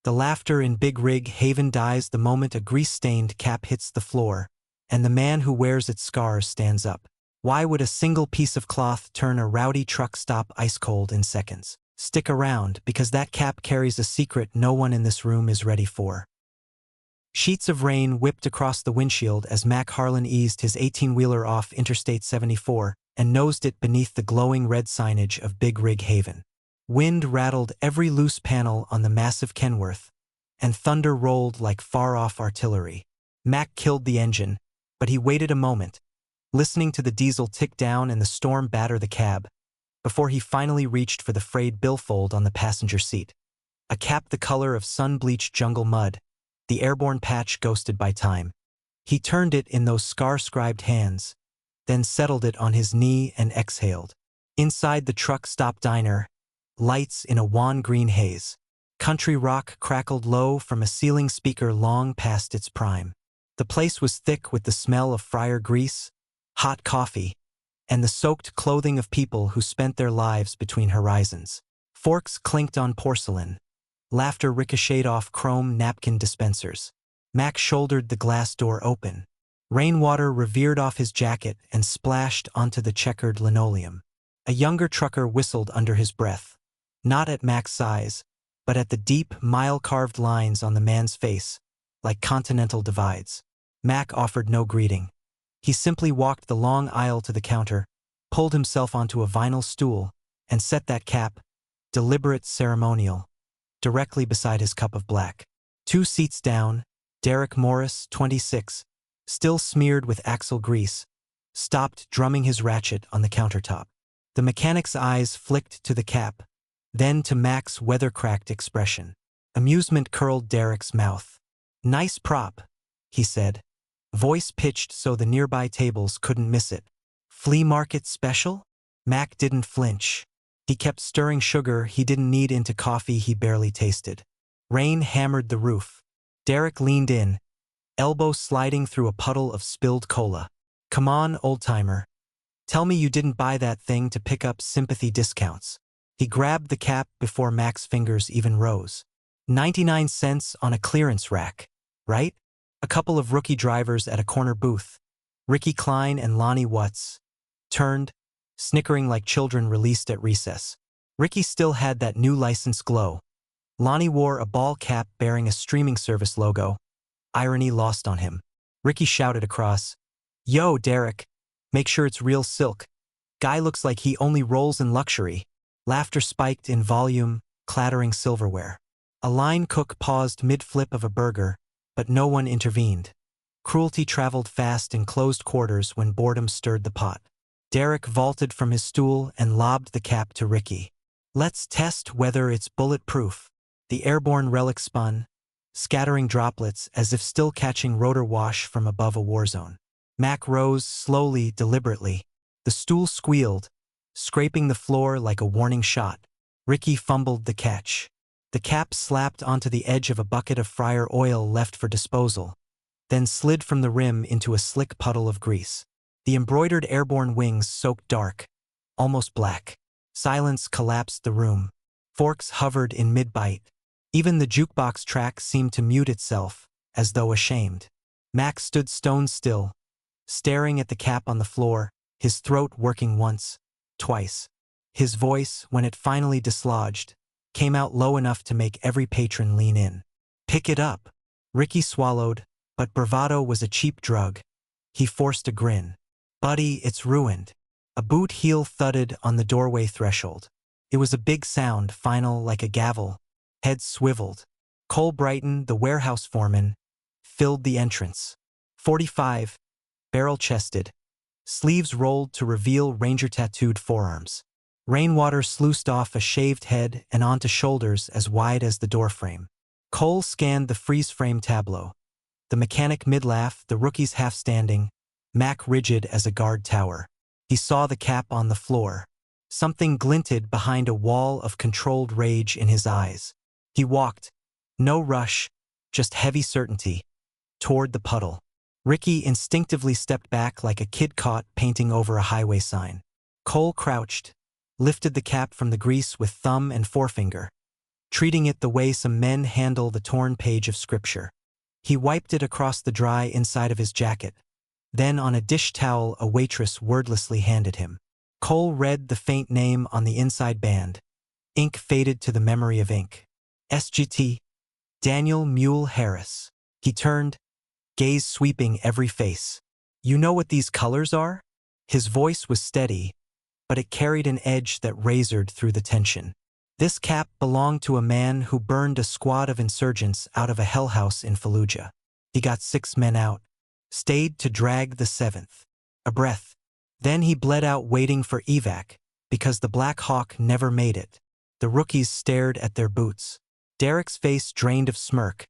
The laughter in Big Rig Haven dies the moment a grease-stained cap hits the floor, and the man who wears its scars stands up. Why would a single piece of cloth turn a rowdy truck stop ice-cold in seconds? Stick around, because that cap carries a secret no one in this room is ready for. Sheets of rain whipped across the windshield as Mac Harlan eased his 18-wheeler off Interstate 74 and nosed it beneath the glowing red signage of Big Rig Haven. Wind rattled every loose panel on the massive Kenworth, and thunder rolled like far-off artillery. Mac killed the engine, but he waited a moment, listening to the diesel tick down and the storm batter the cab, before he finally reached for the frayed billfold on the passenger seat. A cap the color of sun-bleached jungle mud, the airborne patch ghosted by time. He turned it in those scar-scribed hands, then settled it on his knee and exhaled. Inside the truck stop diner, lights in a wan green haze. Country rock crackled low from a ceiling speaker long past its prime. The place was thick with the smell of fryer grease, hot coffee, and the soaked clothing of people who spent their lives between horizons. Forks clinked on porcelain. Laughter ricocheted off chrome napkin dispensers. Mac shouldered the glass door open. Rainwater revered off his jacket and splashed onto the checkered linoleum. A younger trucker whistled under his breath, not at Mac's size, but at the deep, mile-carved lines on the man's face, like continental divides. Mac offered no greeting. He simply walked the long aisle to the counter, pulled himself onto a vinyl stool, and set that cap, deliberate, ceremonial, directly beside his cup of black. 2 seats down, Derek Morris, 26, still smeared with axle grease, stopped drumming his ratchet on the countertop. The mechanic's eyes flicked to the cap, then to Mac's weather-cracked expression. Amusement curled Derek's mouth. "Nice prop," he said, voice pitched so the nearby tables couldn't miss it. "Flea market special?" Mac didn't flinch. He kept stirring sugar he didn't need into coffee he barely tasted. Rain hammered the roof. Derek leaned in, elbow sliding through a puddle of spilled cola. "Come on, old-timer. Tell me you didn't buy that thing to pick up sympathy discounts." He grabbed the cap before Mac's fingers even rose. 99 cents on a clearance rack, right? A couple of rookie drivers at a corner booth, Ricky Klein and Lonnie Watts, turned, snickering like children released at recess. Ricky still had that new license glow. Lonnie wore a ball cap bearing a streaming service logo, irony lost on him. Ricky shouted across, "Yo, Derek, make sure it's real silk. Guy looks like he only rolls in luxury." Laughter spiked in volume, clattering silverware. A line cook paused mid-flip of a burger, but no one intervened. Cruelty traveled fast in closed quarters when boredom stirred the pot. Derek vaulted from his stool and lobbed the cap to Ricky. "Let's test whether it's bulletproof." The airborne relic spun, scattering droplets as if still catching rotor wash from above a war zone. Mac rose slowly, deliberately. The stool squealed, scraping the floor like a warning shot. Ricky fumbled the catch. The cap slapped onto the edge of a bucket of fryer oil left for disposal, then slid from the rim into a slick puddle of grease. The embroidered airborne wings soaked dark, almost black. Silence collapsed the room. Forks hovered in mid-bite. Even the jukebox track seemed to mute itself, as though ashamed. Mac stood stone still, staring at the cap on the floor, his throat working once, twice. His voice, when it finally dislodged, came out low enough to make every patron lean in. "Pick it up." Ricky swallowed, but bravado was a cheap drug. He forced a grin. "Buddy, it's ruined." A boot heel thudded on the doorway threshold. It was a big sound, final like a gavel. Heads swiveled. Cole Brighton, the warehouse foreman, filled the entrance. 45, barrel-chested, sleeves rolled to reveal ranger-tattooed forearms. Rainwater sluiced off a shaved head and onto shoulders as wide as the doorframe. Cole scanned the freeze-frame tableau. The mechanic mid-laugh, the rookies half-standing, Mac rigid as a guard tower. He saw the cap on the floor. Something glinted behind a wall of controlled rage in his eyes. He walked, no rush, just heavy certainty, toward the puddle. Ricky instinctively stepped back like a kid caught painting over a highway sign. Cole crouched, lifted the cap from the grease with thumb and forefinger, treating it the way some men handle the torn page of scripture. He wiped it across the dry inside of his jacket. Then on a dish towel a waitress wordlessly handed him. Cole read the faint name on the inside band. Ink faded to the memory of ink. SGT. Daniel Mule Harris. He turned, gaze sweeping every face. You know what these colors are? His voice was steady, but it carried an edge that razored through the tension. This cap belonged to a man who burned a squad of insurgents out of a hell house in Fallujah. He got 6 men out, stayed to drag the 7th. A breath. Then he bled out waiting for evac, because the Black Hawk never made it. The rookies stared at their boots. Derek's face drained of smirk,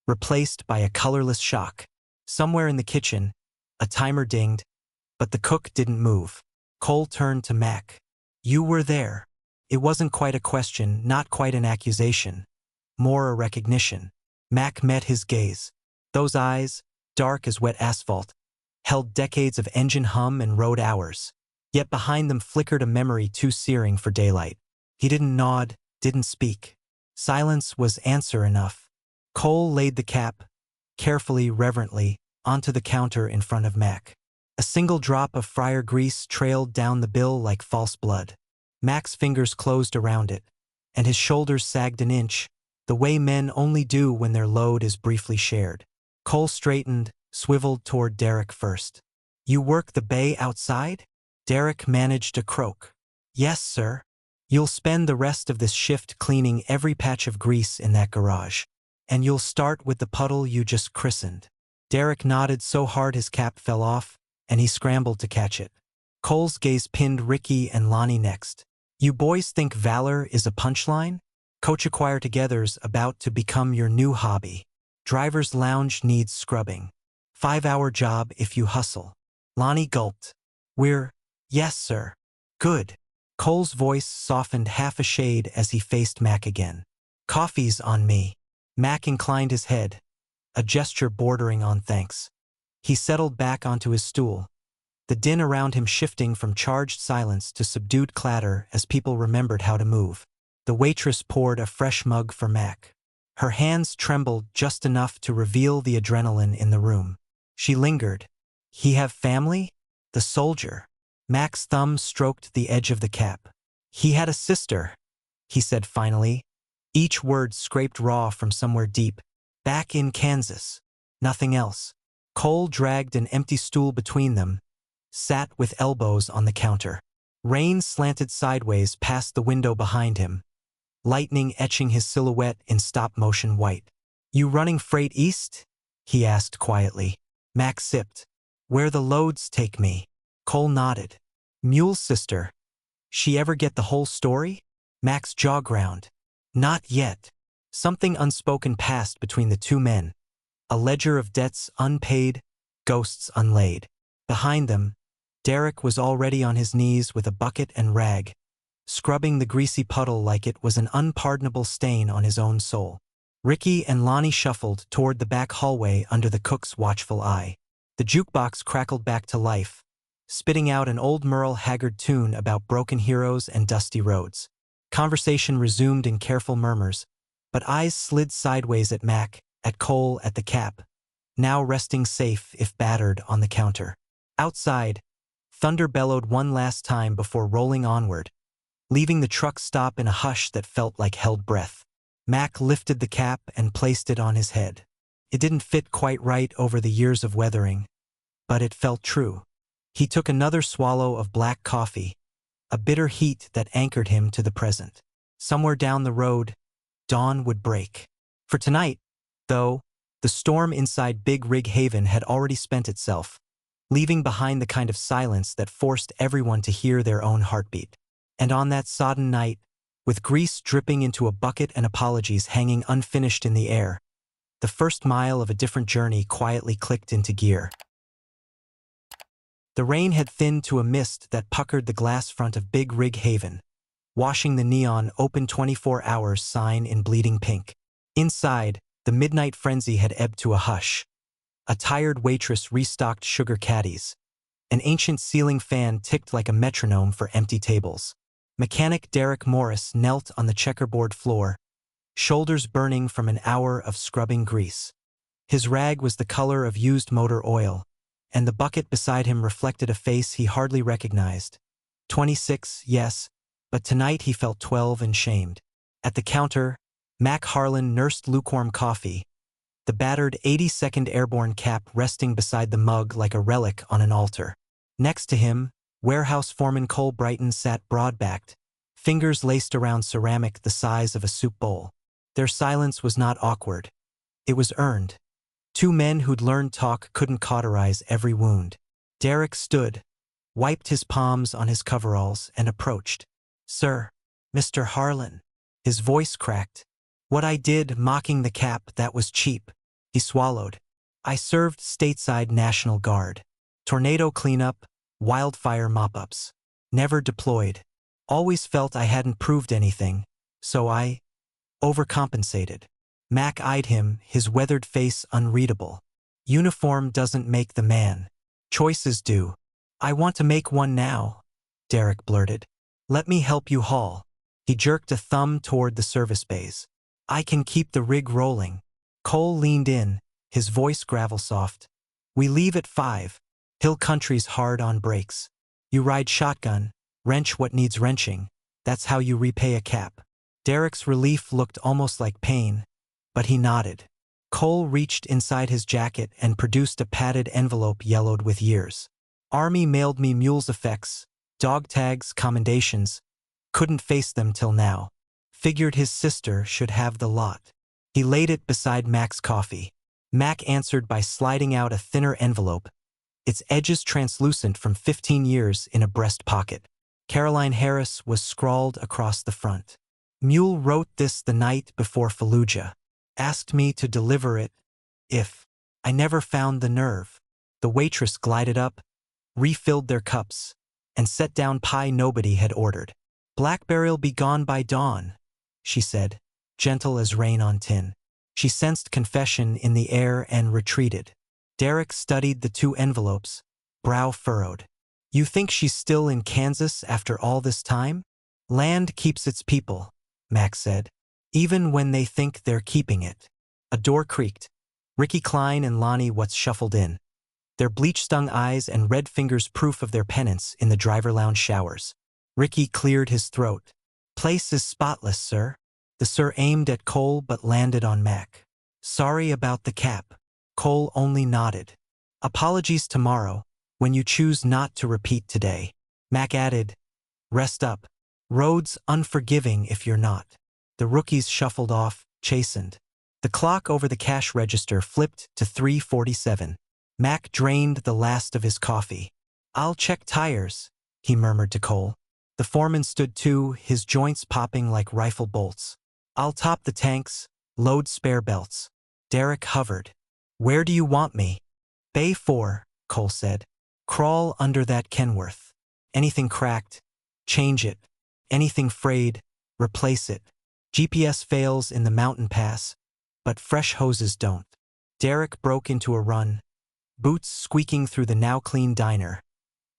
replaced by a colorless shock. Somewhere in the kitchen, a timer dinged, but the cook didn't move. Cole turned to Mac. You were there. It wasn't quite a question, not quite an accusation. More a recognition. Mac met his gaze. Those eyes, dark as wet asphalt, held decades of engine hum and road hours. Yet behind them flickered a memory too searing for daylight. He didn't nod, didn't speak. Silence was answer enough. Cole laid the cap, carefully, reverently, onto the counter in front of Mac. A single drop of fryer grease trailed down the bill like false blood. Mac's fingers closed around it, and his shoulders sagged an inch, the way men only do when their load is briefly shared. Cole straightened, swiveled toward Derek first. You work the bay outside? Derek managed a croak. Yes, sir. You'll spend the rest of this shift cleaning every patch of grease in that garage. And you'll start with the puddle you just christened. Derek nodded so hard his cap fell off, and he scrambled to catch it. Cole's gaze pinned Ricky and Lonnie next. You boys think valor is a punchline? Coach Acquire Together's about to become your new hobby. Driver's lounge needs scrubbing. 5-hour job if you hustle. Lonnie gulped. Yes, sir. Good. Cole's voice softened half a shade as he faced Mac again. Coffee's on me. Mac inclined his head, a gesture bordering on thanks. He settled back onto his stool, the din around him shifting from charged silence to subdued clatter as people remembered how to move. The waitress poured a fresh mug for Mac. Her hands trembled just enough to reveal the adrenaline in the room. She lingered. He have family? The soldier. Mac's thumb stroked the edge of the cap. He had a sister, he said finally. Each word scraped raw from somewhere deep. Back in Kansas. Nothing else. Cole dragged an empty stool between them, sat with elbows on the counter. Rain slanted sideways past the window behind him, lightning etching his silhouette in stop-motion white. You running freight east? He asked quietly. Mac sipped. Where the loads take me. Cole nodded. Mule's sister. She ever get the whole story? Mac's jaw ground. Not yet. Something unspoken passed between the two men. A ledger of debts unpaid, ghosts unlaid. Behind them, Derek was already on his knees with a bucket and rag, scrubbing the greasy puddle like it was an unpardonable stain on his own soul. Ricky and Lonnie shuffled toward the back hallway under the cook's watchful eye. The jukebox crackled back to life, spitting out an old Merle Haggard tune about broken heroes and dusty roads. Conversation resumed in careful murmurs, but eyes slid sideways at Mac, at Cole, at the cap, now resting safe if battered on the counter. Outside, thunder bellowed one last time before rolling onward, leaving the truck stop in a hush that felt like held breath. Mac lifted the cap and placed it on his head. It didn't fit quite right over the years of weathering, but it felt true. He took another swallow of black coffee, a bitter heat that anchored him to the present. Somewhere down the road, dawn would break. For tonight, though, the storm inside Big Rig Haven had already spent itself, leaving behind the kind of silence that forced everyone to hear their own heartbeat. And on that sodden night, with grease dripping into a bucket and apologies hanging unfinished in the air, the first mile of a different journey quietly clicked into gear. The rain had thinned to a mist that puckered the glass front of Big Rig Haven, washing the neon "Open 24 Hours" sign in bleeding pink. Inside, the midnight frenzy had ebbed to a hush. A tired waitress restocked sugar caddies. An ancient ceiling fan ticked like a metronome for empty tables. Mechanic Derek Morris knelt on the checkerboard floor, shoulders burning from an hour of scrubbing grease. His rag was the color of used motor oil, and the bucket beside him reflected a face he hardly recognized. 26, yes, but tonight he felt 12 and shamed. At the counter, Mac Harlan nursed lukewarm coffee, the battered 82nd Airborne cap resting beside the mug like a relic on an altar. Next to him, warehouse foreman Cole Brighton sat broad-backed, fingers laced around ceramic the size of a soup bowl. Their silence was not awkward. It was earned. Two men who'd learned talk couldn't cauterize every wound. Derek stood, wiped his palms on his coveralls, and approached. "Sir, Mr. Harlan." His voice cracked. "What I did, mocking the cap, that was cheap." He swallowed. "I served stateside National Guard. Tornado cleanup, wildfire mop-ups. Never deployed. Always felt I hadn't proved anything, so I overcompensated." Mac eyed him, his weathered face unreadable. "Uniform doesn't make the man. Choices do." "I want to make one now," Derek blurted. "Let me help you haul." He jerked a thumb toward the service bays. "I can keep the rig rolling." Cole leaned in, his voice gravel-soft. "We leave at 5. Hill country's hard on brakes. You ride shotgun, wrench what needs wrenching. That's how you repay a cap." Derek's relief looked almost like pain, but he nodded. Cole reached inside his jacket and produced a padded envelope yellowed with years. "Army mailed me mules effects, dog tags, commendations. Couldn't face them till now. Figured his sister should have the lot." He laid it beside Mac's coffee. Mac answered by sliding out a thinner envelope, its edges translucent from 15 years, in a breast pocket. Caroline Harris was scrawled across the front. "Mule wrote this the night before Fallujah. Asked me to deliver it if I never found the nerve." The waitress glided up, refilled their cups, and set down pie nobody had ordered. "Blackberry'll be gone by dawn," she said, gentle as rain on tin. She sensed confession in the air and retreated. Derek studied the two envelopes, brow furrowed. "You think she's still in Kansas after all this time?" "Land keeps its people," Max said, "even when they think they're keeping it." A door creaked. Ricky Klein and Lonnie Watts shuffled in, their bleach-stung eyes and red fingers proof of their penance in the driver lounge showers. Ricky cleared his throat. "Place is spotless, sir." The sir aimed at Cole but landed on Mac. "Sorry about the cap." Cole only nodded. "Apologies tomorrow, when you choose not to repeat today." Mac added, "Rest up. Road's unforgiving if you're not." The rookies shuffled off, chastened. The clock over the cash register flipped to 3:47. Mac drained the last of his coffee. "I'll check tires," he murmured to Cole. The foreman stood too, his joints popping like rifle bolts. "I'll top the tanks, load spare belts." Derek hovered. "Where do you want me?" "Bay 4, Cole said. "Crawl under that Kenworth. Anything cracked, change it. Anything frayed, replace it. GPS fails in the mountain pass, but fresh hoses don't." Derek broke into a run, boots squeaking through the now-clean diner,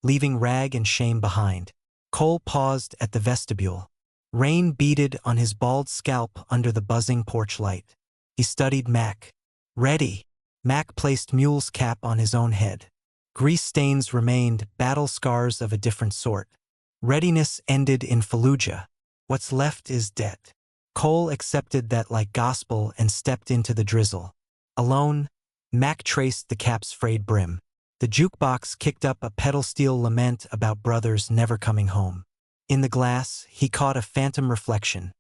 leaving rag and shame behind. Cole paused at the vestibule. Rain beaded on his bald scalp under the buzzing porch light. He studied Mac. "Ready." Mac placed Mule's cap on his own head. Grease stains remained, battle scars of a different sort. Readiness ended in Fallujah. What's left is debt. Cole accepted that like gospel and stepped into the drizzle. Alone, Mac traced the cap's frayed brim. The jukebox kicked up a pedal-steel lament about brothers never coming home. In the glass, he caught a phantom reflection,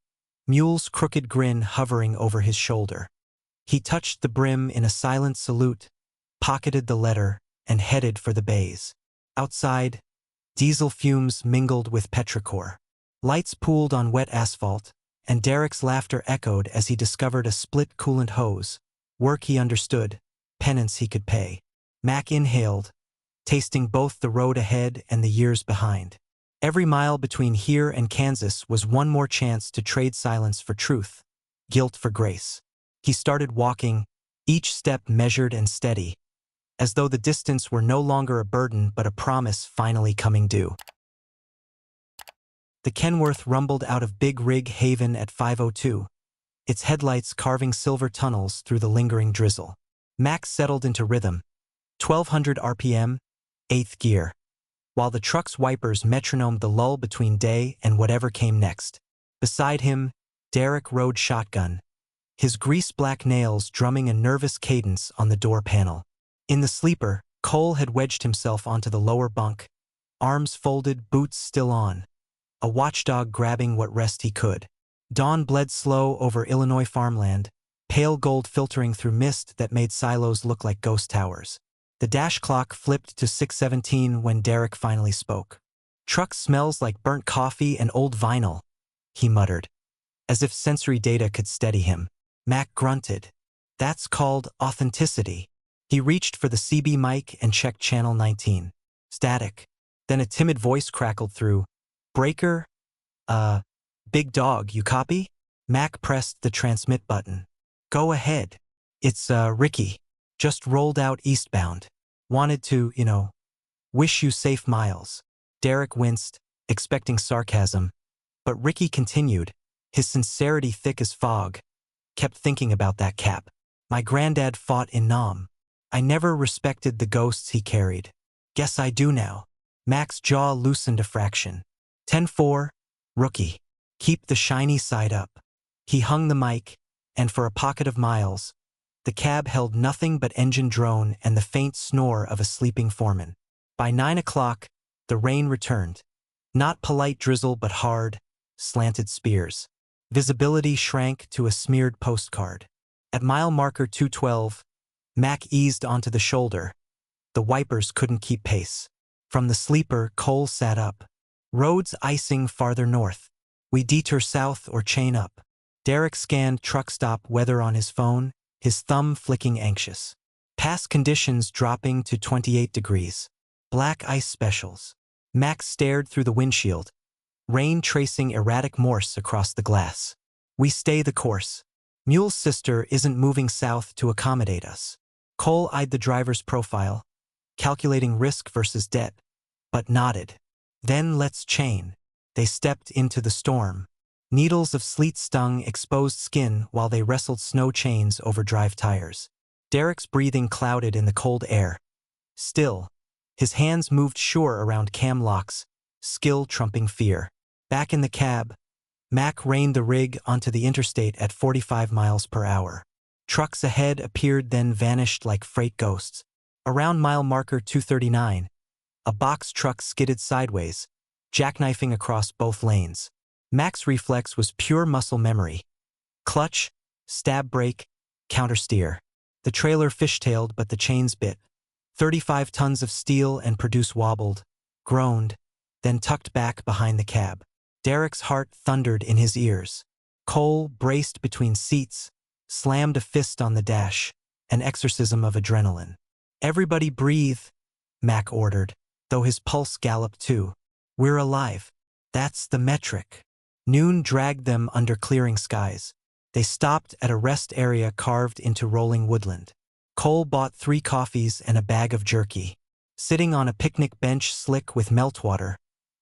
Mule's crooked grin hovering over his shoulder. He touched the brim in a silent salute, pocketed the letter, and headed for the bays. Outside, diesel fumes mingled with petrichor. Lights pooled on wet asphalt, and Derek's laughter echoed as he discovered a split coolant hose. Work he understood, penance he could pay. Mac inhaled, tasting both the road ahead and the years behind. Every mile between here and Kansas was one more chance to trade silence for truth, guilt for grace. He started walking, each step measured and steady, as though the distance were no longer a burden but a promise finally coming due. The Kenworth rumbled out of Big Rig Haven at 5:02, its headlights carving silver tunnels through the lingering drizzle. Max settled into rhythm, 1200 RPM, 8th gear, while the truck's wipers metronomed the lull between day and whatever came next. Beside him, Derek rode shotgun, his grease-black nails drumming a nervous cadence on the door panel. In the sleeper, Cole had wedged himself onto the lower bunk, arms folded, boots still on, a watchdog grabbing what rest he could. Dawn bled slow over Illinois farmland, pale gold filtering through mist that made silos look like ghost towers. The dash clock flipped to 6:17 when Derek finally spoke. "Truck smells like burnt coffee and old vinyl," he muttered, as if sensory data could steady him. Mac grunted. "That's called authenticity." He reached for the CB mic and checked channel 19. Static. Then a timid voice crackled through. "Breaker? Big dog, you copy?" Mac pressed the transmit button. "Go ahead. It's, Ricky. Just rolled out eastbound. Wanted to, wish you safe miles." Derek winced, expecting sarcasm. But Ricky continued, his sincerity thick as fog. "Kept thinking about that cap. My granddad fought in Nam. I never respected the ghosts he carried. Guess I do now." Mac's jaw loosened a fraction. 10-4, rookie. Keep the shiny side up. He hung the mic, and for a pocket of miles, the cab held nothing but engine drone and the faint snore of a sleeping foreman. By 9 o'clock, the rain returned. Not polite drizzle but hard, slanted spears. Visibility shrank to a smeared postcard. At mile marker 212, Mac eased onto the shoulder. The wipers couldn't keep pace. From the sleeper, Cole sat up. "Roads icing farther north. We detour south or chain up." Derek scanned truck stop weather on his phone, his thumb flicking anxious. Past conditions dropping to 28 degrees. Black ice specials. Mac stared through the windshield, rain tracing erratic Morse across the glass. "We stay the course. Mule's sister isn't moving south to accommodate us." Cole eyed the driver's profile, calculating risk versus debt, but nodded. "Then let's chain." They stepped into the storm. Needles of sleet stung exposed skin while they wrestled snow chains over drive tires. Derek's breathing clouded in the cold air. Still, his hands moved sure around cam locks, skill trumping fear. Back in the cab, Mac reined the rig onto the interstate at 45 miles per hour. Trucks ahead appeared then vanished like freight ghosts. Around mile marker 239, a box truck skidded sideways, jackknifing across both lanes. Mac's reflex was pure muscle memory. Clutch, stab brake, countersteer. The trailer fishtailed but the chains bit. 35 tons of steel and produce wobbled, groaned, then tucked back behind the cab. Derek's heart thundered in his ears. Cole, braced between seats, slammed a fist on the dash, an exorcism of adrenaline. "Everybody breathe," Mac ordered, though his pulse galloped too. "We're alive. That's the metric." Noon dragged them under clearing skies. They stopped at a rest area carved into rolling woodland. Cole bought 3 coffees and a bag of jerky. Sitting on a picnic bench slick with meltwater,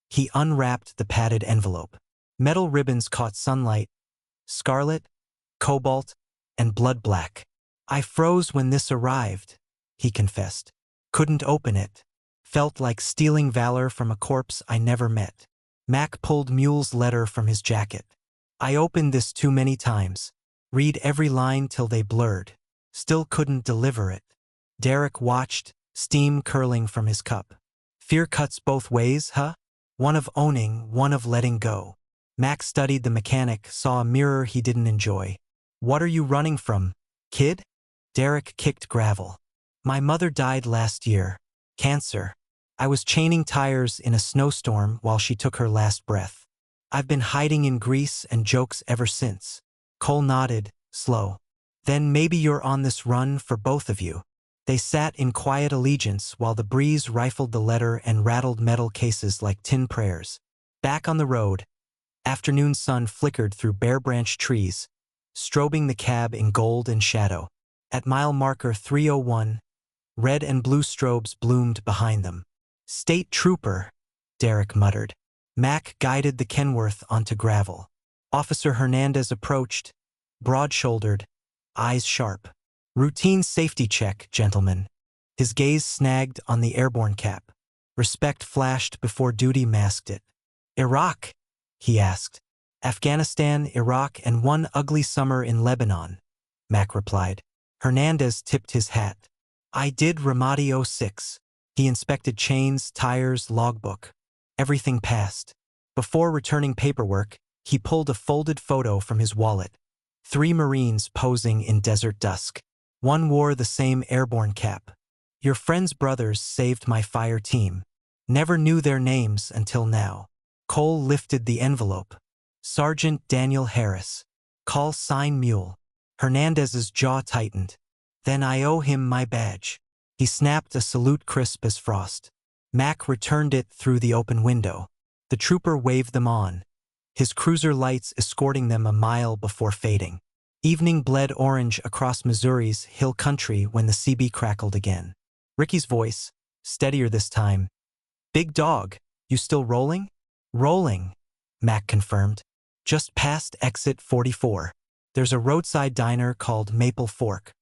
he unwrapped the padded envelope. Metal ribbons caught sunlight, scarlet, cobalt, and blood black. "I froze when this arrived," he confessed. "Couldn't open it. Felt like stealing valor from a corpse I never met." Mac pulled Mule's letter from his jacket. "I opened this too many times. Read every line till they blurred. Still couldn't deliver it." Derek watched, steam curling from his cup. "Fear cuts both ways, huh? One of owning, one of letting go." Mac studied the mechanic, saw a mirror he didn't enjoy. "What are you running from, kid?" Derek kicked gravel. "My mother died last year. Cancer. I was chaining tires in a snowstorm while she took her last breath. I've been hiding in grease and jokes ever since." Cole nodded, slow. "Then maybe you're on this run for both of you." They sat in quiet allegiance while the breeze rifled the letter and rattled metal cases like tin prayers. Back on the road, afternoon sun flickered through bare-branched trees, strobing the cab in gold and shadow. At mile marker 301, red and blue strobes bloomed behind them. "State trooper," Derek muttered. Mac guided the Kenworth onto gravel. Officer Hernandez approached, broad-shouldered, eyes sharp. Routine safety check, gentlemen. His gaze snagged on the airborne cap. Respect flashed before duty masked it. Iraq? He asked. Afghanistan, Iraq, and one ugly summer in Lebanon, Mac replied. Hernandez tipped his hat. I did Ramadi 06. He inspected chains, tires, logbook. Everything passed. Before returning paperwork, he pulled a folded photo from his wallet. 3 Marines posing in desert dusk. One wore the same airborne cap. Your friend's brothers saved my fire team. Never knew their names until now. Cole lifted the envelope. Sergeant Daniel Harris. Call sign Mule. Hernandez's jaw tightened. Then I owe him my badge. He snapped a salute crisp as frost. Mac returned it through the open window. The trooper waved them on, his cruiser lights escorting them a mile before fading. Evening bled orange across Missouri's hill country when the CB crackled again. Ricky's voice, steadier this time. Big dog, you still rolling? Rolling, Mac confirmed. Just past exit 44. There's a roadside diner called Maple Fork.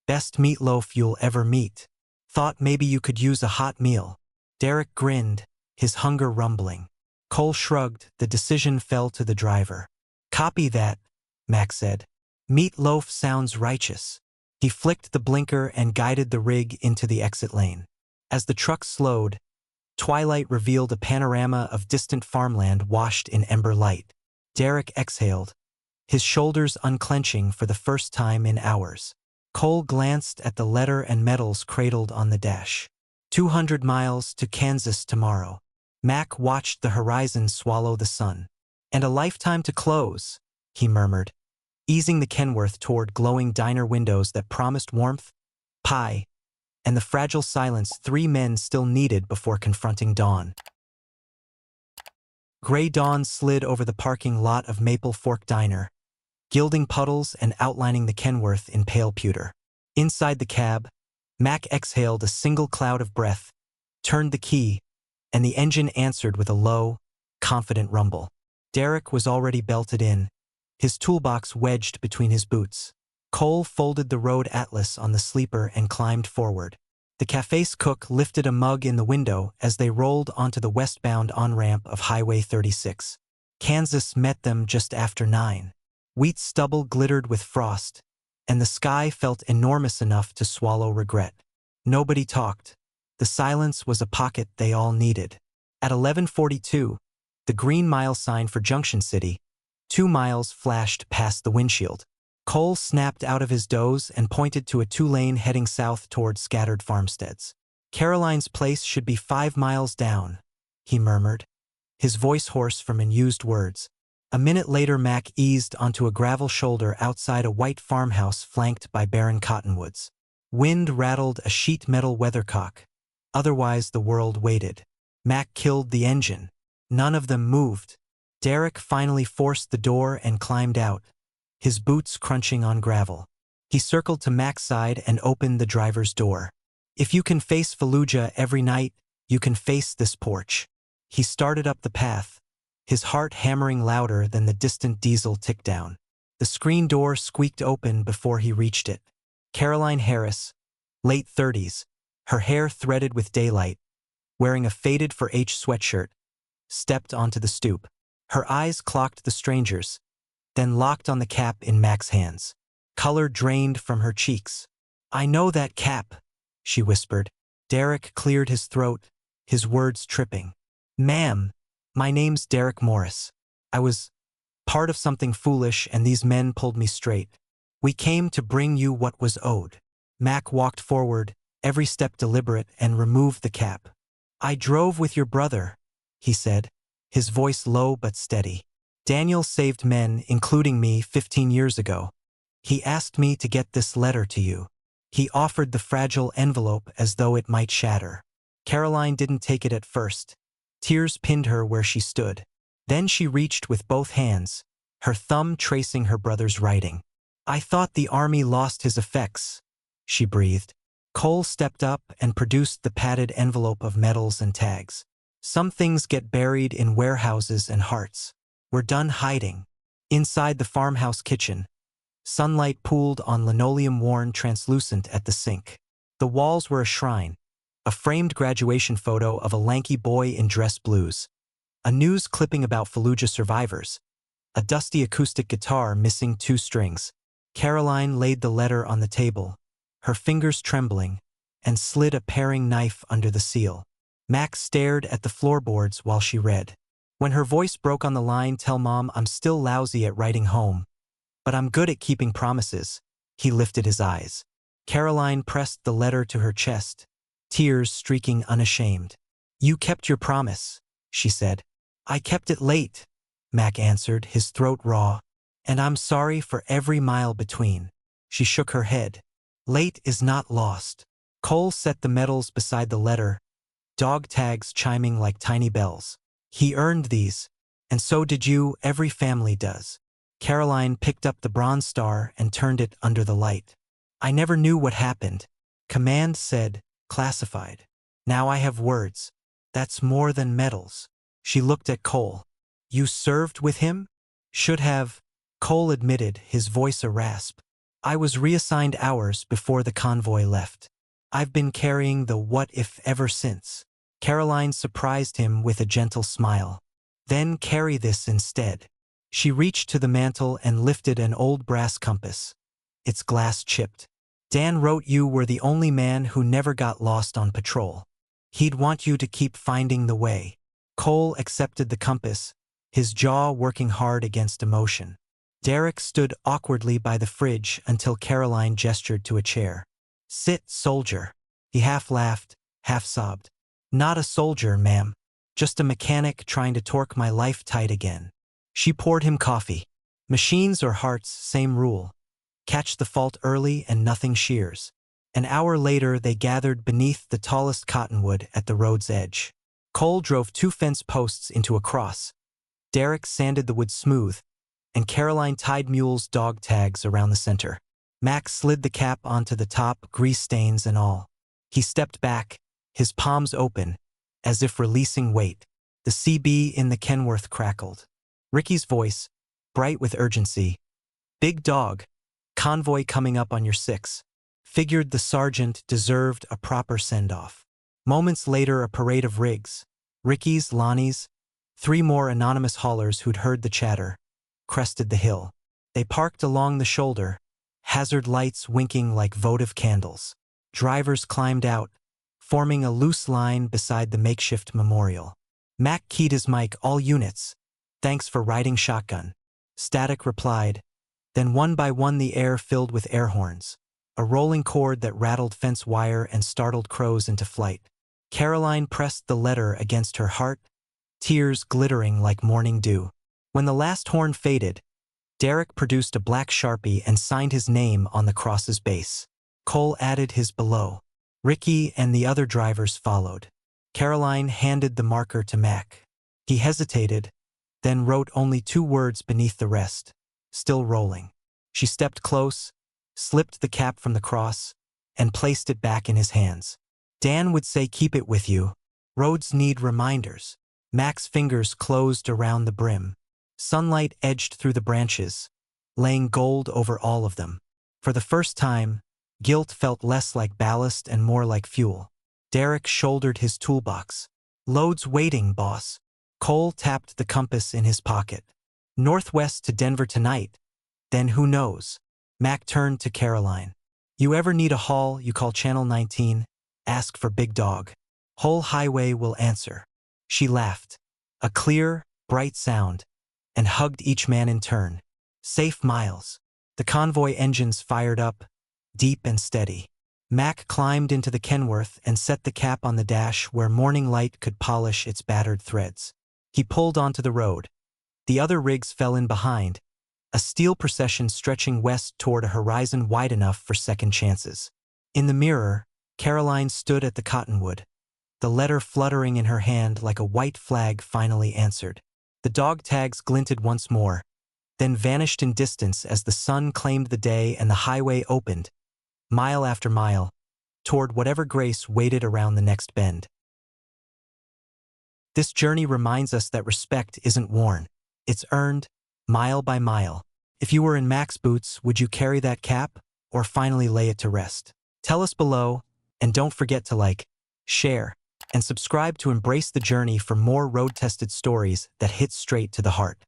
Best meatloaf you'll ever meet. Thought maybe you could use a hot meal. Derek grinned, his hunger rumbling. Cole shrugged, the decision fell to the driver. Copy that, Mac said. Meatloaf sounds righteous. He flicked the blinker and guided the rig into the exit lane. As the truck slowed, twilight revealed a panorama of distant farmland washed in ember light. Derek exhaled, his shoulders unclenching for the first time in hours. Cole glanced at the letter and medals cradled on the dash. 200 miles to Kansas tomorrow. Mac watched the horizon swallow the sun. And a lifetime to close, he murmured, easing the Kenworth toward glowing diner windows that promised warmth, pie, and the fragile silence 3 men still needed before confronting dawn. Gray dawn slid over the parking lot of Maple Fork Diner, gilding puddles and outlining the Kenworth in pale pewter. Inside the cab, Mac exhaled a single cloud of breath, turned the key, and the engine answered with a low, confident rumble. Derek was already belted in, his toolbox wedged between his boots. Cole folded the road atlas on the sleeper and climbed forward. The cafe's cook lifted a mug in the window as they rolled onto the westbound on-ramp of Highway 36. Kansas met them just after 9. Wheat stubble glittered with frost, and the sky felt enormous enough to swallow regret. Nobody talked. The silence was a pocket they all needed. At 11:42, the green mile sign for Junction City, 2 miles flashed past the windshield. Cole snapped out of his doze and pointed to a 2-lane heading south toward scattered farmsteads. Caroline's place should be 5 miles down, he murmured, his voice hoarse from unused words. A minute later, Mac eased onto a gravel shoulder outside a white farmhouse flanked by barren cottonwoods. Wind rattled a sheet metal weathercock. Otherwise, the world waited. Mac killed the engine. None of them moved. Derek finally forced the door and climbed out, his boots crunching on gravel. He circled to Mac's side and opened the driver's door. If you can face Fallujah every night, you can face this porch. He started up the path, his heart hammering louder than the distant diesel tick down. The screen door squeaked open before he reached it. Caroline Harris, late 30s, her hair threaded with daylight, wearing a faded for H sweatshirt, stepped onto the stoop. Her eyes clocked the strangers, then locked on the cap in Mac's hands. Color drained from her cheeks. I know that cap, she whispered. Derek cleared his throat, his words tripping. Ma'am, my name's Derek Morris. I was part of something foolish and these men pulled me straight. We came to bring you what was owed. Mac walked forward, every step deliberate, and removed the cap. I drove with your brother, he said, his voice low but steady. Daniel saved men, including me, 15 years ago. He asked me to get this letter to you. He offered the fragile envelope as though it might shatter. Caroline didn't take it at first. Tears pinned her where she stood. Then she reached with both hands, her thumb tracing her brother's writing. I thought the army lost his effects, she breathed. Cole stepped up and produced the padded envelope of medals and tags. Some things get buried in warehouses and hearts. We're done hiding. Inside the farmhouse kitchen, Sunlight pooled on linoleum worn translucent at the sink. The walls were a shrine, a framed graduation photo of a lanky boy in dress blues, a news clipping about Fallujah survivors, a dusty acoustic guitar missing 2 strings. Caroline laid the letter on the table, her fingers trembling, and slid a paring knife under the seal. Max stared at the floorboards while she read. When her voice broke on the line, "Tell Mom I'm still lousy at writing home, but I'm good at keeping promises," he lifted his eyes. Caroline pressed the letter to her chest, tears streaking unashamed. "You kept your promise," she said. "I kept it late," Mac answered, his throat raw. "And I'm sorry for every mile between." She shook her head. "Late is not lost." Cole set the medals beside the letter, dog tags chiming like tiny bells. "He earned these, and so did you, every family does." Caroline picked up the bronze star and turned it under the light. "I never knew what happened. Command said, classified. Now I have words. That's more than medals." She looked at Cole. "You served with him?" "Should have," Cole admitted, his voice a rasp. "I was reassigned hours before the convoy left. I've been carrying the what if ever since." Caroline surprised him with a gentle smile. "Then carry this instead." She reached to the mantel and lifted an old brass compass, its glass chipped. "Dan wrote you were the only man who never got lost on patrol. He'd want you to keep finding the way." Cole accepted the compass, his jaw working hard against emotion. Derek stood awkwardly by the fridge until Caroline gestured to a chair. "Sit, soldier." He half laughed, half sobbed. "Not a soldier, ma'am. Just a mechanic trying to torque my life tight again." She poured him coffee. "Machines or hearts, same rule. Catch the fault early and nothing shears." An hour later they gathered beneath the tallest cottonwood at the road's edge. Cole drove 2 fence posts into a cross. Derek sanded the wood smooth, and Caroline tied mules' dog tags around the center. Max slid the cap onto the top, grease stains and all. He stepped back, his palms open, as if releasing weight. The CB in the Kenworth crackled. Ricky's voice, bright with urgency. "Big dog, convoy coming up on your 6. Figured the sergeant deserved a proper send-off. Moments later, a parade of rigs. Ricky's, Lonnie's, 3 more anonymous haulers who'd heard the chatter, crested the hill. They parked along the shoulder, hazard lights winking like votive candles. Drivers climbed out, forming a loose line beside the makeshift memorial. Mac keyed his mic, "All units, thanks for riding shotgun." Static replied. Then one by one the air filled with air horns, a rolling chord that rattled fence wire and startled crows into flight. Caroline pressed the letter against her heart, tears glittering like morning dew. When the last horn faded, Derek produced a black Sharpie and signed his name on the cross's base. Cole added his below. Ricky and the other drivers followed. Caroline handed the marker to Mac. He hesitated, then wrote only 2 words beneath the rest, "Still rolling." She stepped close, slipped the cap from the cross, and placed it back in his hands. "Dan would say keep it with you. Roads need reminders." Mac's fingers closed around the brim. Sunlight edged through the branches, laying gold over all of them. For the first time, guilt felt less like ballast and more like fuel. Derek shouldered his toolbox. "Load's waiting, boss." Cole tapped the compass in his pocket. "Northwest to Denver tonight. Then who knows?" Mac turned to Caroline. "You ever need a haul, you call Channel 19, ask for Big Dog. Whole highway will answer." She laughed, a clear, bright sound, and hugged each man in turn. Safe miles. The convoy engines fired up, deep and steady. Mac climbed into the Kenworth and set the cap on the dash where morning light could polish its battered threads. He pulled onto the road. The other rigs fell in behind, a steel procession stretching west toward a horizon wide enough for second chances. In the mirror, Caroline stood at the cottonwood, the letter fluttering in her hand like a white flag finally answered. The dog tags glinted once more, then vanished in distance as the sun claimed the day and the highway opened, mile after mile, toward whatever grace waited around the next bend. This journey reminds us that respect isn't worn, it's earned, mile by mile, If you were in Mac's boots, would you carry that cap or finally lay it to rest? Tell us below, and don't forget to like, share, and subscribe to embrace the journey for more road-tested stories that hit straight to the heart.